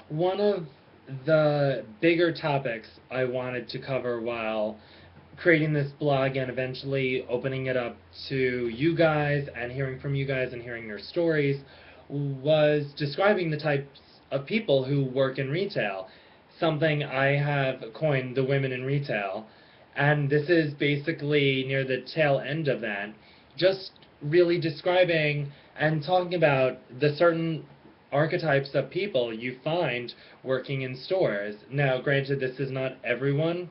One of the bigger topics I wanted to cover while creating this blog and eventually opening it up to you guys and hearing from you guys and hearing your stories was describing the types of people who work in retail. Something I have coined the women in retail. And this is basically near the tail end of that. Just really describing and talking about the certain archetypes of people you find working in stores. Now, granted, this is not everyone.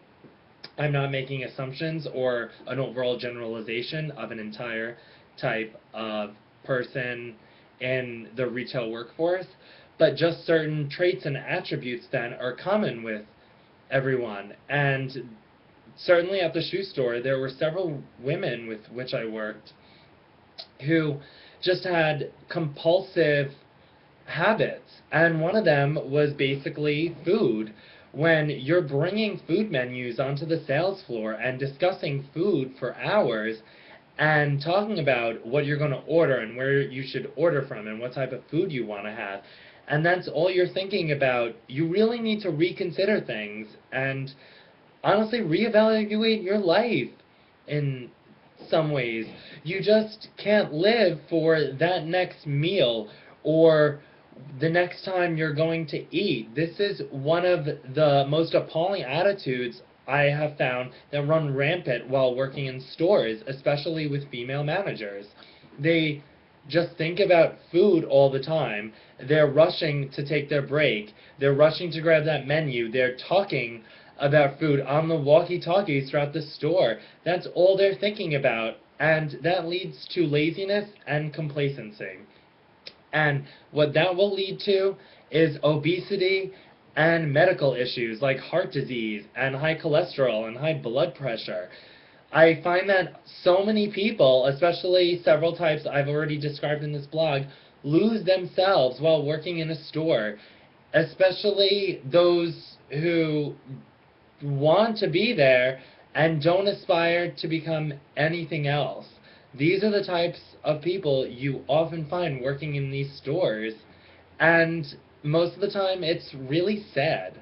I'm not making assumptions or an overall generalization of an entire type of person in the retail workforce, but just certain traits and attributes that are common with everyone. And certainly at the shoe store, there were several women with which I worked who just had compulsive habits, and one of them was basically food. When you're bringing food menus onto the sales floor and discussing food for hours and talking about what you're going to order and where you should order from and what type of food you want to have, and that's all you're thinking about, you really need to reconsider things and honestly reevaluate your life in some ways. You just can't live for that next meal or the next time you're going to eat. This is one of the most appalling attitudes I have found that run rampant while working in stores, especially with female managers. They just think about food all the time. They're rushing to take their break. They're rushing to grab that menu. They're talking about food on the walkie-talkies throughout the store. That's all they're thinking about, and that leads to laziness and complacency. And what that will lead to is obesity and medical issues like heart disease and high cholesterol and high blood pressure. I find that so many people, especially several types I've already described in this blog, lose themselves while working in a store, especially those who want to be there and don't aspire to become anything else. These are the types of people you often find working in these stores, and most of the time it's really sad.